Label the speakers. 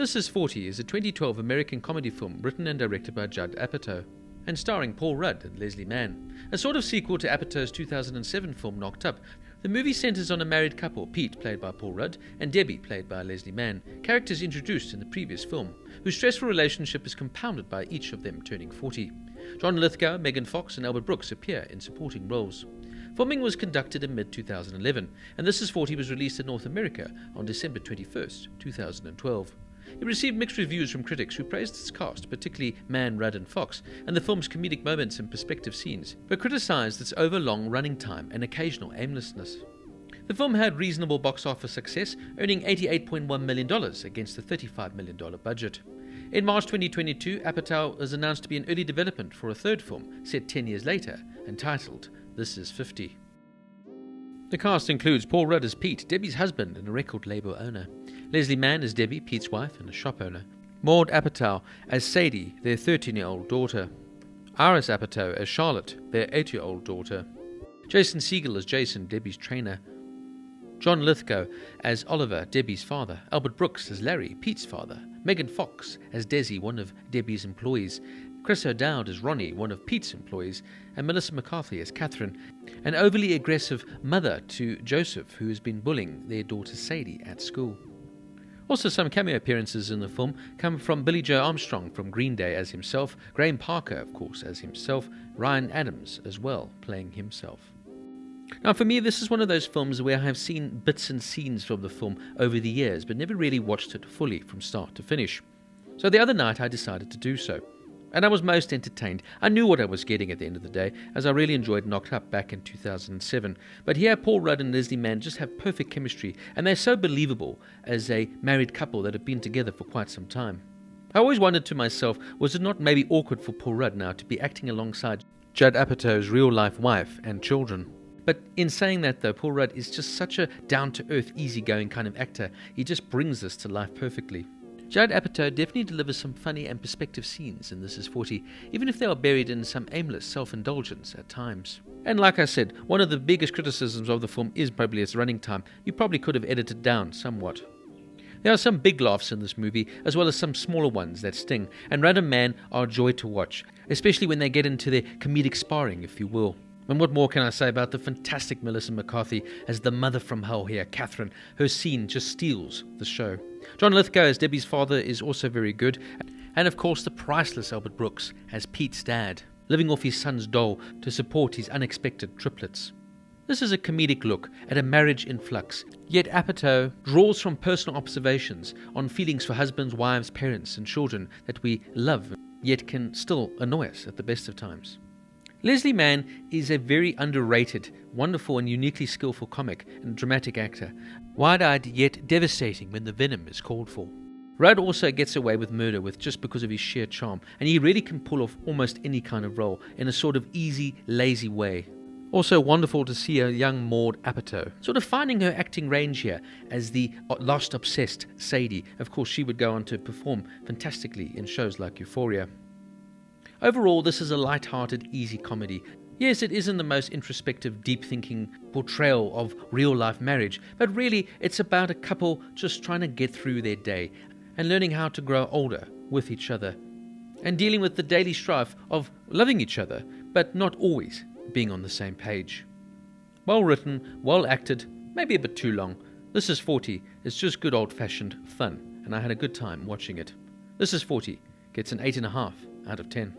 Speaker 1: This Is 40 is a 2012 American comedy film written and directed by Judd Apatow and starring Paul Rudd and Leslie Mann. A sort of sequel to Apatow's 2007 film Knocked Up, the movie centers on a married couple, Pete, played by Paul Rudd, and Debbie, played by Leslie Mann, characters introduced in the previous film, whose stressful relationship is compounded by each of them turning 40. John Lithgow, Megan Fox, and Albert Brooks appear in supporting roles. Filming was conducted in mid-2011, and This Is 40 was released in North America on December 21st, 2012. It received mixed reviews from critics who praised its cast, particularly Mann, Rudd and Fox, and the film's comedic moments and perspective scenes, but criticized its overlong running time and occasional aimlessness. The film had reasonable box office success, earning $88.1 million against a $35 million budget. In March 2022, Apatow was announced to be in early development for a third film, set 10 years later, entitled This Is 50. The cast includes Paul Rudd as Pete, Debbie's husband and a record label owner. Leslie Mann as Debbie, Pete's wife and a shop owner. Judd Apatow as Sadie, their 13-year-old daughter. Iris Apatow as Charlotte, their 8-year-old daughter. Jason Segel as Jason, Debbie's trainer. John Lithgow as Oliver, Debbie's father. Albert Brooks as Larry, Pete's father. Megan Fox as Desi, one of Debbie's employees. Chris O'Dowd as Ronnie, one of Pete's employees, and Melissa McCarthy as Catherine, an overly aggressive mother to Joseph, who has been bullying their daughter Sadie at school. Also, some cameo appearances in the film come from Billy Joe Armstrong from Green Day as himself, Graham Parker, of course, as himself, Ryan Adams as well, playing himself. Now, for me, this is one of those films where I have seen bits and scenes from the film over the years, but never really watched it fully from start to finish. So the other night I decided to do so. And I was most entertained. I knew what I was getting at the end of the day, as I really enjoyed Knocked Up back in 2007. But here, Paul Rudd and Leslie Mann just have perfect chemistry, and they're so believable as a married couple that have been together for quite some time. I always wondered to myself, was it not maybe awkward for Paul Rudd now to be acting alongside Judd Apatow's real-life wife and children? But in saying that, though, Paul Rudd is just such a down-to-earth, easygoing kind of actor. He just brings this to life perfectly. Judd Apatow definitely delivers some funny and perspective scenes in This Is 40, even if they are buried in some aimless self-indulgence at times. And like I said, one of the biggest criticisms of the film is probably its running time. You probably could have edited down somewhat. There are some big laughs in this movie, as well as some smaller ones that sting, and Rudd and Mann are a joy to watch, especially when they get into their comedic sparring, if you will. And what more can I say about the fantastic Melissa McCarthy as the mother from hell here, Catherine? Her scene just steals the show. John Lithgow as Debbie's father is also very good. And of course the priceless Albert Brooks as Pete's dad, living off his son's dole to support his unexpected triplets. This is a comedic look at a marriage in flux, yet Apatow draws from personal observations on feelings for husbands, wives, parents and children that we love, yet can still annoy us at the best of times. Leslie Mann is a very underrated, wonderful and uniquely skillful comic and dramatic actor, wide-eyed yet devastating when the venom is called for. Rudd also gets away with murder just because of his sheer charm, and he really can pull off almost any kind of role in a sort of easy, lazy way. Also wonderful to see a young Judd Apatow sort of finding her acting range here as the lost obsessed Sadie. Of course, she would go on to perform fantastically in shows like Euphoria. Overall, this is a light-hearted, easy comedy. Yes, it isn't the most introspective, deep-thinking portrayal of real-life marriage, but really it's about a couple just trying to get through their day and learning how to grow older with each other and dealing with the daily strife of loving each other, but not always being on the same page. Well written, well acted, maybe a bit too long. This Is 40 is just good old-fashioned fun, and I had a good time watching it. This Is 40 gets an 8.5 out of 10.